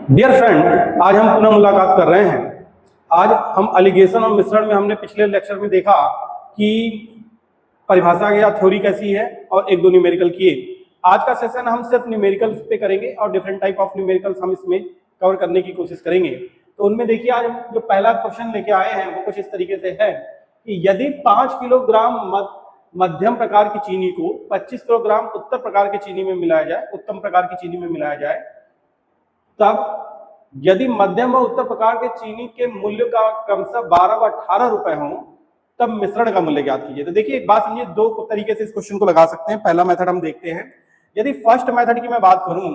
Dear friend, आज हम पुनः मुलाकात कर रहे हैं। आज हम एलिगेशन और मिश्रण में हमने पिछले लेक्चर में देखा कि परिभाषा या थ्योरी कैसी है और एक दो न्यूमेरिकल किए। आज का सेशन हम सिर्फ न्यूमेरिकल्स पे करेंगे और डिफरेंट टाइप ऑफ न्यूमेरिकल्स हम इसमें कवर करने की कोशिश करेंगे। तो उनमें देखिए, आज हम जो पहला क्वेश्चन लेके आए हैं वो कुछ इस तरीके से है कि यदि 5 किलोग्राम मध्यम प्रकार की चीनी को 25 किलोग्राम उत्तर प्रकार की चीनी में मिलाया जाए, उत्तम प्रकार की चीनी में मिलाया जाए, तब यदि मध्यम व उत्तर प्रकार के चीनी के मूल्य का क्रमशः 12 व 18 रुपए हो, तब मिश्रण का मूल्य ज्ञात कीजिए। तो देखिए, एक बात समझिए, दो तरीके से इस क्वेश्चन को लगा सकते हैं। पहला मेथड हम देखते हैं। यदि फर्स्ट मेथड की मैं बात करूं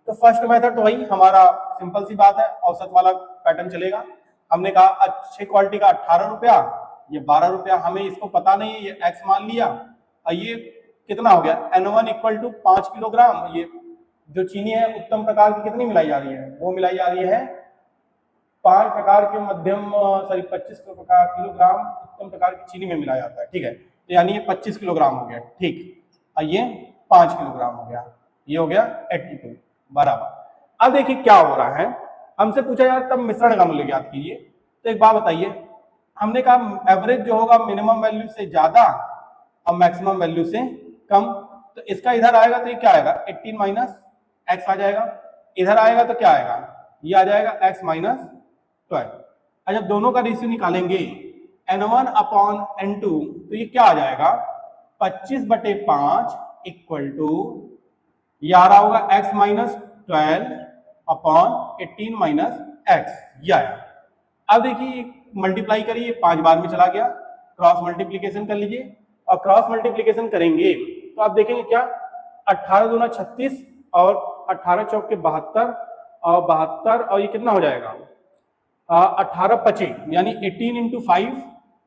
तो फर्स्ट मेथड तो वही हमारा सिंपल सी बात है, औसत वाला पैटर्न चलेगा। हमने कहा अच्छी क्वालिटी का 18 रुपया, ये 12 रुपया, हमें इसको पता नहीं है, ये एक्स मान लिया और ये कितना हो गया N1 इक्वल टू 5 किलोग्राम। ये जो चीनी है उत्तम प्रकार की कितनी मिलाई जा रही है, वो मिलाई जा रही है 5 प्रकार के मध्यम 25 किलोग्राम उत्तम प्रकार की चीनी में मिलाया जाता है। ठीक है, तो यानी ये 25 किलोग्राम हो गया। ठीक, और ये 5 किलोग्राम हो गया, ये हो गया 82 बराबर। अब देखिए क्या हो रहा है, हमसे पूछा जाए तब मिश्रण का मूल्य ज्ञात कीजिए। तो एक बात बताइए, हमने कहा एवरेज जो होगा मिनिमम वैल्यू से ज्यादा और मैक्सिमम वैल्यू से कम। तो इसका इधर आएगा तो ये क्या आएगा 18 माइनस एक्स आ जाएगा। इधर आएगा तो क्या आएगा, ये आ जाएगा x माइनस 12। जब दोनों का रेशियो निकालेंगे N1 अपॉन N2 तो ये क्या आ जाएगा 25/5 इक्वल टू ये आ रहा होगा x minus 12 upon 18 minus x, ये आया। अब देखिए मल्टीप्लाई करिए, 5 बार में चला गया, क्रॉस मल्टीप्लीकेशन कर लीजिए और क्रॉस मल्टीप्लीकेशन करेंगे तो आप देखेंगे क्या 18 दूना 36 और 18 चौक के 72 और 72 और ये कितना हो जाएगा 18 25 यानी 18 into 5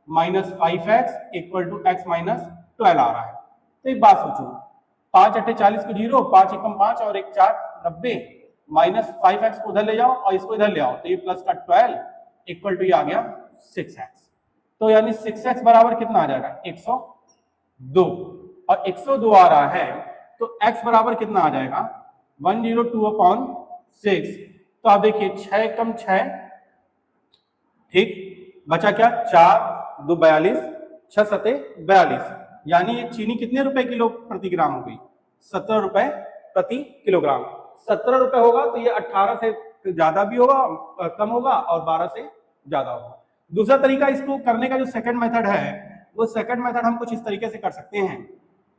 minus 5x equal to x minus 12 आ रहा है। तो एक बात सोचो, 5 8 40 को 0, 5 एकम 5 और 1 4 90 माइनस 5x को उधर ले जाओ और इसको इधर ले आओ तो ये प्लस का 12 इक्वल टू ये आ गया 6x। तो यानी 6x बराबर कितना आ जाएगा 102 और 102 आ रहा है तो x बराबर कितना आ जाएगा 102 अपॉन 6। तो आप देखिए 6 कम 6, ठीक, बचा क्या 4 2 42 6 7 42, यानी ये चीनी कितने रुपए किलो प्रति ग्राम हो गई 17 रुपए प्रति किलोग्राम। 17 रुपए होगा तो ये 18 से ज्यादा भी होगा, कम होगा और 12 से ज्यादा होगा। दूसरा तरीका इसको करने का जो सेकंड मेथड है वो सेकंड मेथड हम कुछ इस तरीके से कर सकते हैं।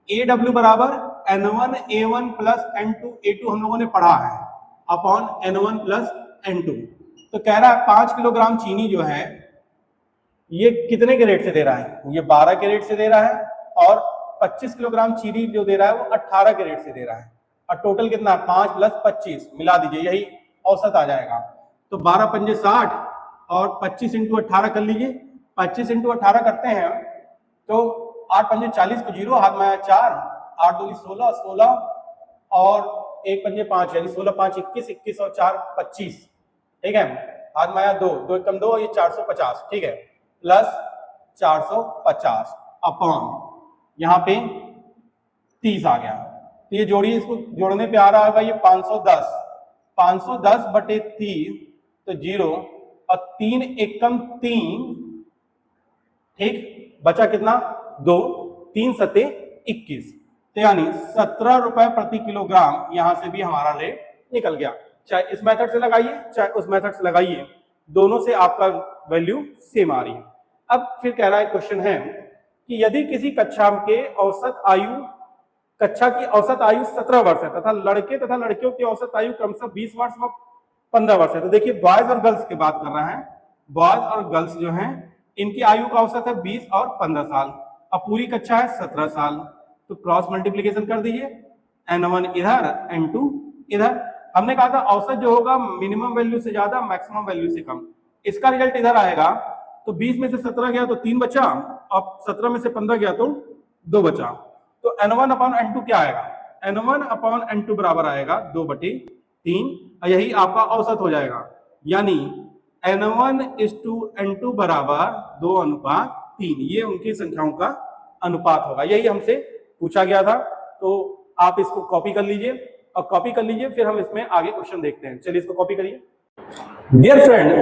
AW बराबर N1 A1 plus N2 A2 हम लोगों ने पढ़ा है अपॉन N1 प्लस N2। तो कह रहा है 5 किलोग्राम चीनी जो है ये कितने के रेट से दे रहा है, ये 12 के रेट से दे रहा है और 25 किलोग्राम चीनी जो दे रहा है वो 18 के रेट से दे रहा है और टोटल कितना 5 प्लस 25 मिला दीजिए, यही औसत आ जाएगा। तो 12 पंजे 60 और 25 इंटू 18 कर लीजिए। 25 इंटू 18 करते हैं तो 8 पंजे 40 को 0, हाथ में आया 4, 8 दूनी 16 16 और 1 पंजे 5 यानी 16 5 21 21 और 4 25, ठीक है, हाथ में आया 2 2 एकम 2, ये 450, ठीक है, प्लस 450 अपॉन यहाँ पे 30 आ गया। तो ये जोड़िए, इसको जोड़ने पे आ रहा होगा ये 510 बटे 30 तो 0 और 3 एकम 3, ठीक, बचा कितना 2 3 सते 21, तो यानी 17 रुपए प्रति किलोग्राम यहां से भी हमारा रेट निकल गया। चाहे इस मेथड से लगाइए चाहे उस मेथड से लगाइए, दोनों से आपका वैल्यू सेम आ रही है। अब फिर कह रहा है क्वेश्चन है कि यदि किसी कक्षा की औसत आयु 17 वर्ष है तथा लड़के तथा लड़कियों की औसत आयु क्रमशः 20 वर्ष व 15 वर्ष है। तो देखिए बॉयज और गर्ल्स की बात कर रहा है, बॉयज और गर्ल्स जो हैं इनकी आयु का औसत है 20 और 15 साल, अब पूरी कक्षा है 17 साल। तो क्रॉस मल्टीप्लीकेशन कर दीजिए, N1 इधर N2 इधर। हमने कहा था औसत जो होगा मिनिमम वैल्यू से ज्यादा मैक्सिमम वैल्यू से कम, इसका रिजल्ट इधर आएगा। तो 20 में से 17 गया तो 3 बचा और 17 में से 15 गया तो 2 बचा। तो N1 अपॉन N2 क्या आएगा, N1 अपॉन N2 बराबर आएगा 2/3 और यही आपका औसत हो जाएगा, यानी N1:N2 बराबर 2:3, ये उनकी संख्याओं का अनुपात होगा। यही हमसे पूछा गया था, तो आप इसको कॉपी कर लीजिए और कॉपी कर लीजिए, फिर हम इसमें आगे क्वेश्चन देखते हैं। चलिए इसको कॉपी करिए। डियर फ्रेंड,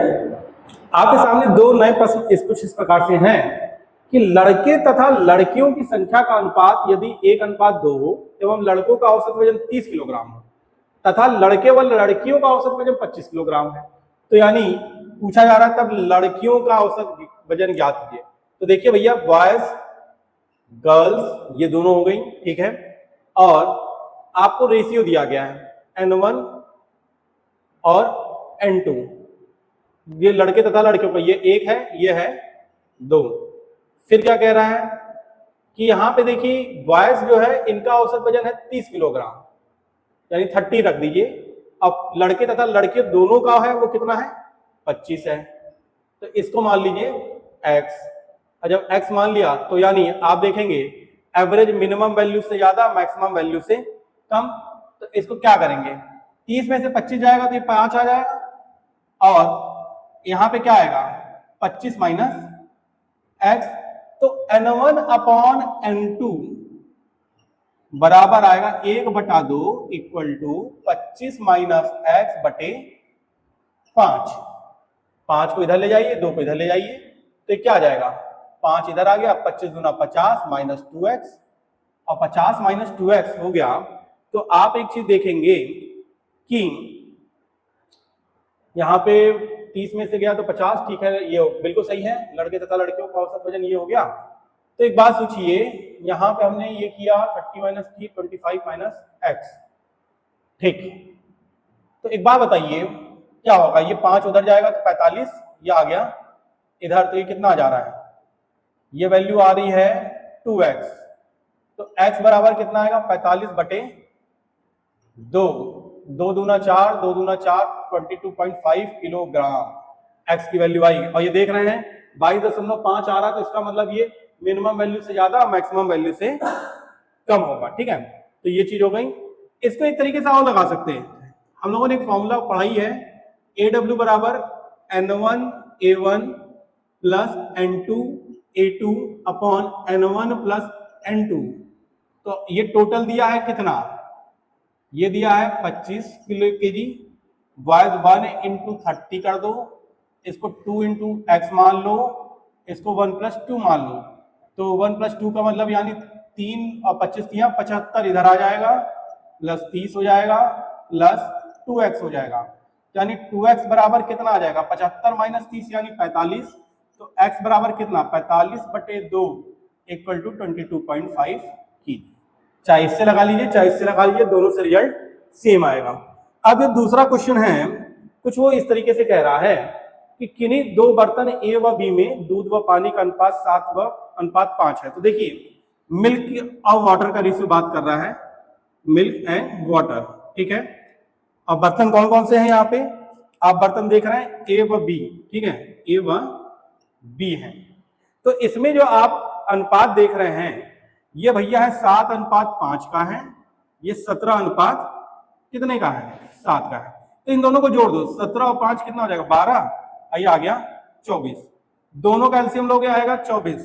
आपके सामने दो नए प्रश्न कुछ इस प्रकार से हैं कि लड़के तथा लड़कियों की संख्या का अनुपात यदि 1:2 हो एवं लड़कों का औसत वजन 30 किलोग्राम हो तथा लड़के व लड़कियों का औसत वजन 25 किलोग्राम है, तो यानी पूछा जा रहा है तब लड़कियों का औसत वजन ज्ञात कीजिए। तो देखिए भैया, बॉयज गर्ल्स ये दोनों हो गई, ठीक है, और आपको रेशियो दिया गया है N1 और N2, ये लड़के तथा लड़कियों का, ये 1 है, ये है 2। फिर क्या कह रहा है कि यहाँ पे देखिए बॉयज जो है इनका औसत वजन है 30 किलोग्राम, यानी 30 रख दीजिए। अब लड़के तथा लड़के दोनों का है वो कितना है, 25 है, तो इसको मान लीजिए x। और जब x मान लिया तो यानी आप देखेंगे एवरेज मिनिमम वैल्यू से ज्यादा, मैक्सिमम वैल्यू से कम, तो इसको क्या करेंगे, 30 में से 25 जाएगा तो ये 5 आ जाएगा, और यहाँ पे क्या आएगा 25 माइनस x, तो N1/N2 बराबर आएगा 1/2 इक्वल टू 25 माइनस x बटे 5। 5 को इधर ले जाइए, 2 को इधर ले जाइए, तो क्या आ जाएगा, 5 इधर आ गया, 25 दूना 50 माइनस 2x, और 50 माइनस 2x हो गया। तो आप एक चीज देखेंगे कि यहाँ पे 30 में से गया तो 50, ठीक है, ये बिल्कुल सही है, लड़के तथा लड़कियों का औसत वजन ये हो गया। तो एक बात सोचिए, यहाँ पे हमने ये किया 30 माइनस 3 25 माइनस x, ठीक, तो एक बात बताइए क्या होगा, ये 5 उधर जाएगा तो 45, ये आ गया इधर, तो ये कितना आ जा रहा है, ये वैल्यू आ रही है 2x, तो x बराबर कितना आएगा 45 बटे 2, 2 दूना 4, 2 दूना 4, 22.5 किलोग्राम x की वैल्यू आई। और ये देख रहे हैं 22.5 आ रहा है, तो इसका मतलब ये मिनिमम वैल्यू से ज्यादा, मैक्सिमम वैल्यू से कम होगा, ठीक है। तो ये चीज हो गई। इसको एक तरीके से और लगा सकते हैं, हम लोगों ने एक फॉर्मूला पढ़ाई है, AW बराबर N1A1 plus N2A2 upon N1 plus N2। तो ये टोटल दिया है कितना, ये दिया है 25 किलो केजी, बॉयज 1 इंटू 30 कर दो, इसको 2 इंटू एक्स मान लो, इसको 1 प्लस 2 मान लो, तो 1 प्लस 2 का मतलब यानी 3 और 25 दिया 75 इधर आ जाएगा, प्लस 30 हो जाएगा, प्लस 2x हो जाएगा, यानी 2x बराबर कितना आ जाएगा 75 माइनस 30 यानी 45, तो x बराबर कितना 45 बटे 2 इक्वल टू 22.5 की। चाहे इससे लगा लीजिए चाहे इससे लगा लीजिए, दोनों से रिजल्ट सेम आएगा। अब ये दूसरा क्वेश्चन है, कुछ वो इस तरीके से कह रहा है कि किन्हीं दो बर्तन A व B में दूध व पानी का अनुपात 7 व अनुपात 5 है। तो देखिए मिल्क और वाटर का रेशियो बात कर रहा है, मिल्क एंड वाटर, ठीक है। अब बर्तन कौन कौन से हैं यहाँ पे, आप बर्तन देख रहे हैं A व B, ठीक है, A व B है। तो इसमें जो आप अनुपात देख रहे हैं ये भैया है 7:5 का है, ये 17 कितने का है 7 का है। तो इन दोनों को जोड़ दो, 17 और 5 कितना हो जाएगा 12, ये आ गया 24, दोनों का एलसीएम लोगे आएगा 24।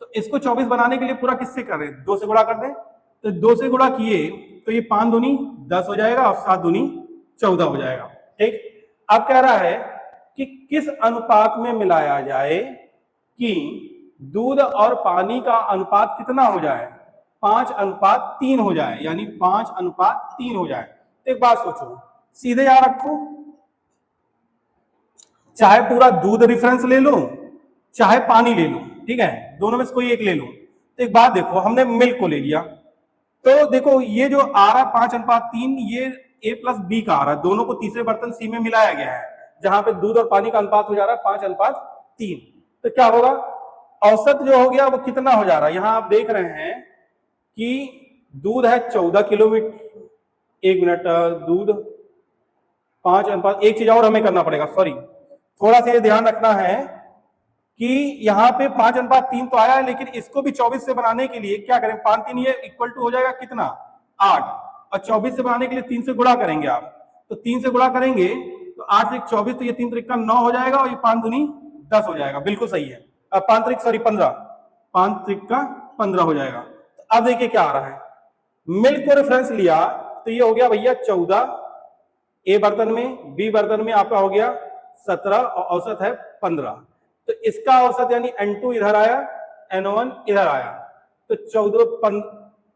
तो इसको 24 बनाने के लिए पूरा किससे कर रहे हैं, 2 से गुणा कर दें, तो 2 से गुणा किए तो ये 5 दूनी 10 हो जाएगा और 7 दूनी 14 हो जाएगा, ठीक। अब कह रहा है कि किस अनुपात में मिलाया जाए कि दूध और पानी का अनुपात कितना हो जाए, 5:3 हो जाए, यानी 5:3 हो जाए। तो एक बात सोचो, सीधे यहां रखो, चाहे पूरा दूध रेफरेंस ले लो चाहे पानी ले लो, ठीक है, दोनों में से कोई एक ले लो। तो एक बात देखो, हमने मिल्क को ले लिया, तो देखो ये जो आ रहा 5:3 ये A प्लस B का आ रहा है, दोनों को तीसरे बर्तन C में मिलाया गया है, जहां पे दूध और पानी का अनुपात हो जा रहा है 5:3। तो क्या होगा, औसत जो हो गया वो कितना हो जा रहा है, यहां आप देख रहे हैं कि दूध है 14 किलोमीटर, एक मिनट, दूध 5:, एक चीज और हमें करना पड़ेगा, सॉरी, थोड़ा सा ये ध्यान रखना है कि यहाँ पे 5:3 तो आया है, लेकिन इसको भी 24 से बनाने के लिए क्या करें, 5×3 ये इक्वल टू हो जाएगा कितना 8, और 24 से बनाने के लिए 3 से गुणा करेंगे आप, तो 3 से गुणा करेंगे तो 8 से 24, तो ये 3 त्रिक का 9 हो जाएगा, और ये 5 दूनी 10 हो जाएगा, बिल्कुल सही है, 5 त्रिक सॉरी 15, 5 त्रिक का 15 हो जाएगा। तो अब देखिए क्या आ रहा है, मिल्क को रेफरेंस लिया तो ये हो गया भैया 14 A बर्तन में, B बर्तन में आपका हो गया 17 और औसत है 15। तो इसका औसत यानी N2 इधर आया, N1 इधर आया, तो 14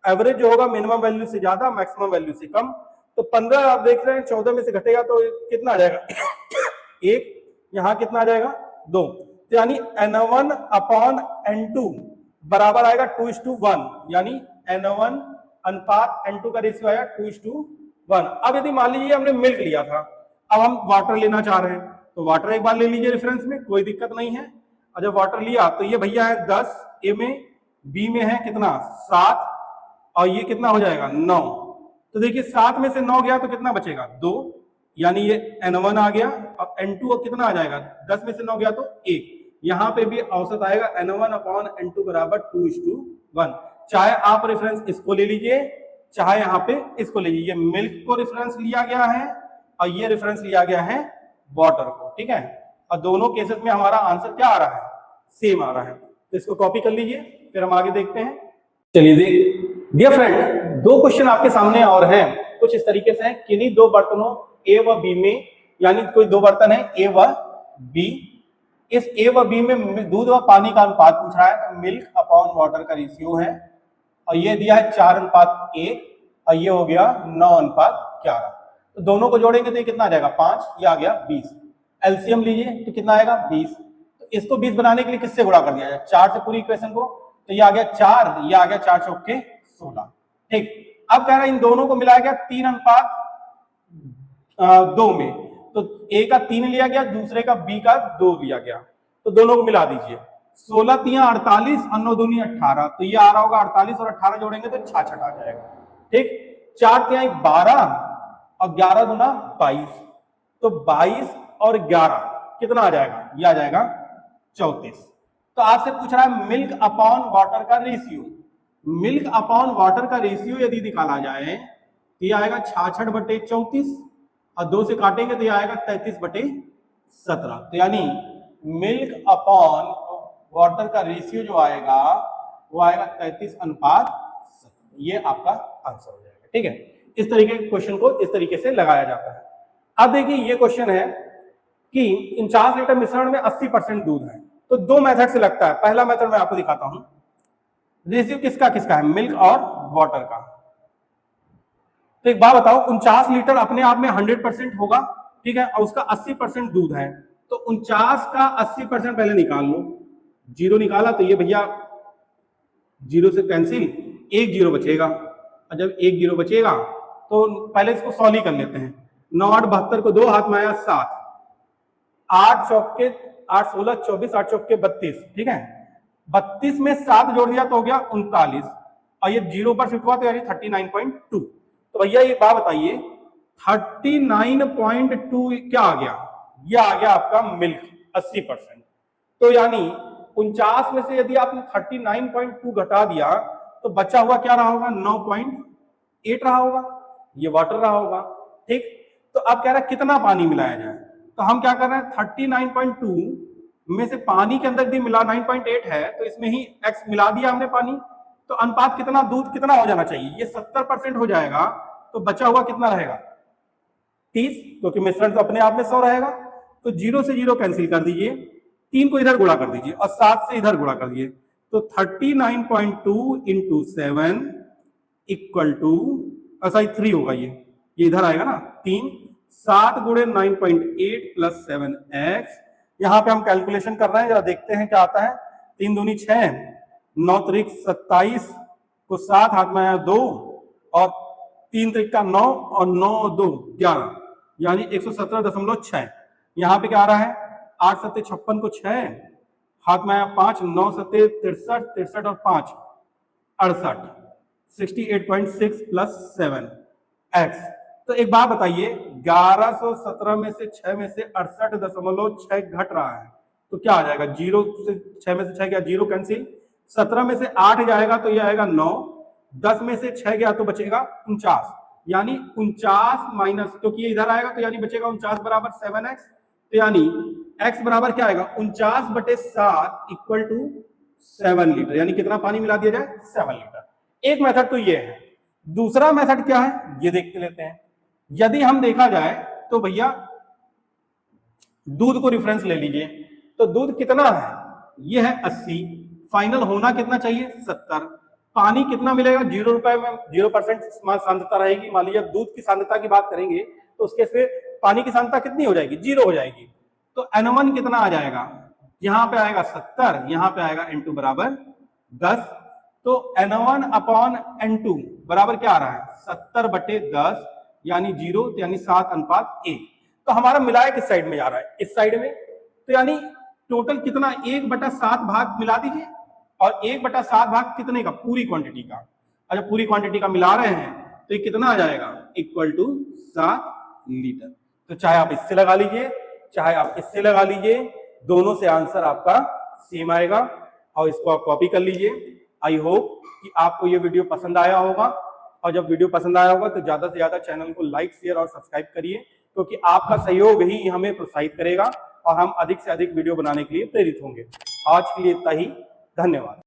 एवरेज जो होगा मिनिमम वैल्यू से ज्यादा, मैक्सिमम वैल्यू से कम। तो 15 आप देख रहे हैं 14 में से घटेगा तो कितना आ जाएगा 1, यहां कितना आ जाएगा 2। तो यानी N1 अपॉन N2 बराबर आएगा 2:1, यानी N1 अनुपात N2 का रेशियो आया 2:1। अब यदि मान लीजिए हमने मिल्क लिया था, अब हम वाटर लेना चाह रहे हैं, तो वाटर एक बार ले लीजिए रेफरेंस में, कोई दिक्कत नहीं है। और जब वाटर लिया तो ये भैया है 10 ए में, बी में है कितना 7, और ये कितना हो जाएगा 9। तो देखिए 7 में से 9 गया तो कितना बचेगा 2, यानी ये N1 आ गया। अब N2 और कितना आ जाएगा 10 में से 9 गया तो 1। यहां पे भी औसत आएगा N1 अपॉन N2 बराबर 2:1। चाहे आप रेफरेंस इसको ले लीजिए, चाहे यहाँ पे इसको ले लीजिए। मिल्क को रेफरेंस लिया गया है और ये रेफरेंस लिया गया है वाटर को, ठीक है। और दोनों केसेस में हमारा आंसर क्या आ रहा है, सेम आ रहा है। तो इसको कॉपी कर लीजिए, फिर हम आगे देखते हैं। चलिए डियर फ्रेंड, दो क्वेश्चन आपके सामने और हैं, कुछ इस तरीके से हैं। किन्हीं दो बर्तनों ए व बी में, यानी कोई दो बर्तन है ए व बी, इस ए व बी में दूध व पानी का अनुपात पूछ रहा है। तो मिल्क अपॉन वाटर का रेशियो है, और ये दिया है 4:1, और ये हो गया 9:11। तो दोनों को जोड़ेंगे तो ये कितना आ जाएगा 5, ये आ गया 20। एलसीएम लीजिए तो कितना आएगा 20। तो इसको 20 बनाने के लिए किससे गुणा कर दिया जाए, 4 से पूरी इक्वेशन को। तो ये आ गया 4, ये आ गया 4 चौके 16, ठीक। अब कह रहा है इन दोनों को मिलाया गया 3:2 में, तो ए का 3 लिया गया, दूसरे का बी का 2 लिया गया। तो दोनों को मिला दीजिए, 16 तिया 48 और 9 दूनी 18। तो ये आ रहा होगा 48 और 18 जोड़ेंगे तो 66 आ जाएगा, ठीक। 4 तिया 12 और 11 दूना 22, तो 22 और 11 कितना आ जाएगा, ये आ जाएगा 34। तो आपसे पूछ रहा है मिल्क अपॉन वाटर का रेशियो। मिल्क अपॉन वाटर का रेशियो यदि निकाला जाए तो ये आएगा 66/34, और 2 से काटेंगे तो ये आएगा 33/17। तो यानी मिल्क अपॉन वाटर का रेशियो जो आएगा वो आएगा 33:17। ये आपका आंसर हो जाएगा, ठीक है। इस तरीके के क्वेश्चन को इस तरीके से लगाया जाता है। अब देखिए ये क्वेश्चन है कि 49 लीटर मिश्रण में 80% दूध है। तो दो मेथड से लगता है। पहला मेथड मैं आपको दिखाता हूं, रेशियो किसका किसका है, मिल्क और वाटर का। तो एक बात बताओ, 49 लीटर अपने आप में 100% होगा, ठीक है, और उसका 80% दूध है। तो 49 का 80% पहले निकाल लो, 0 निकाला तो ये भैया 0 से कैंसिल, 1 0 बचेगा। और जब 1 0 बचेगा तो पहले इसको सॉल्व कर लेते हैं। 9 8 72 को 2 हाथ में आया 7, 8 चौके 8 16 24, 8 चौके 32, ठीक है। 32 में 7 जोड़ दिया तो हो गया 39, और ये 0 पर शिफ्ट हुआ तो यानी 39.2। तो भैया ये बात बताइए 39.2 क्या आ गया, ये आ गया आपका मिल्क 80%। तो यानी 49 में से यदि आपने 39.2 घटा दिया तो बचा हुआ क्या रहा होगा, 9.8 रहा होगा, ये वाटर रहा होगा, ठीक। तो अब कह रहा है कितना पानी मिलाया जाए। तो हम क्या कर रहे हैं, 39.2 में से पानी के अंदर भी मिला 9.8 है, तो इसमें ही x मिला दिया हमने पानी। तो अनुपात कितना, दूध कितना हो जाना चाहिए, ये 70% हो जाएगा। तो बचा हुआ कितना रहेगा 30, क्योंकि मिश्रण तो अपने आप में 100 रहेगा। तो 0 से 0 कैंसिल कर दीजिए, 3 को इधर गुणा कर दीजिए और 7 से इधर गुणा कर दीजिए। तो 39.2 इंटू 7 इक्वल टू, सॉरी 3 होगा, ये इधर आएगा ना 3, 7 गुणे 9.8 प्लस 7x। यहां पे हम कैलकुलेशन कर रहे हैं, जरा देखते हैं क्या आता है। 3 दूनी 6, 9 त्रिक 27 को 7 हाथ में आया 2, और 3 त्रिक का 9 और 9 2 11, यानी 117.6। यहाँ पे क्या आ रहा है, 8 7 56 को 6 हाथ में आया 5, 9 7 63, 63 और 5 68, 68.6 प्लस 7x। तो एक बात बताइए, 1117 में से 6 में से 68.6 घट रहा है, तो क्या आ जाएगा, 0 से 6 में से 6 गया 0 कैंसिल, 17 में से 8 जाएगा तो ये आएगा 9, 10 में से 6 गया तो बचेगा 49, यानी 49 माइनस, क्योंकि ये इधर आएगा तो यानी बचेगा 49 बराबर 7x। तो यानी x बराबर क्या आएगा, 49/7 इक्वल टू 7 लीटर, यानी कितना पानी मिला दिया जाए, 7 लीटर। एक मेथड तो ये है। दूसरा मेथड क्या है, ये देखते लेते हैं। यदि हम देखा जाए तो भैया दूध को रेफरेंस ले लीजिए, तो दूध कितना है, ये है 80, फाइनल होना कितना चाहिए 70। पानी कितना मिलेगा, 0 रुपए में 0% सांद्रता रहेगी। मान लीजिए दूध की सांद्रता की बात करेंगे तो उसके से पानी की सांद्रता कितनी हो जाएगी, 0 हो जाएगी। तो N1 कितना आ जाएगा, यहाँ पे आएगा 70, यहाँ पे आएगा N2 बराबर 10। तो N1 अपॉन N2 बराबर क्या आ रहा है, 70/10 यानी 0, यानी 7:1। तो हमारा मिलाया किस साइड में जा रहा है, इस साइड में। तो यानी टोटल कितना, 1/7 भाग मिला दीजिए, और 1/7 भाग कितने का, पूरी क्वांटिटी का। अच्छा पूरी क्वांटिटी का मिला रहे हैं तो ये कितना आ जाएगा, इक्वल टू 7 लीटर। तो चाहे आप इससे लगा लीजिए, चाहे आप इससे लगा लीजिए, दोनों से आंसर आपका सेम आएगा। और इसको आप कॉपी कर लीजिए। आई होप कि आपको ये वीडियो पसंद आया होगा, और जब वीडियो पसंद आया होगा तो ज्यादा से ज्यादा चैनल को लाइक, शेयर और सब्सक्राइब करिए, क्योंकि आपका सहयोग ही हमें प्रोत्साहित करेगा और हम अधिक से अधिक वीडियो बनाने के लिए प्रेरित होंगे। आज के लिए इतना ही, धन्यवाद।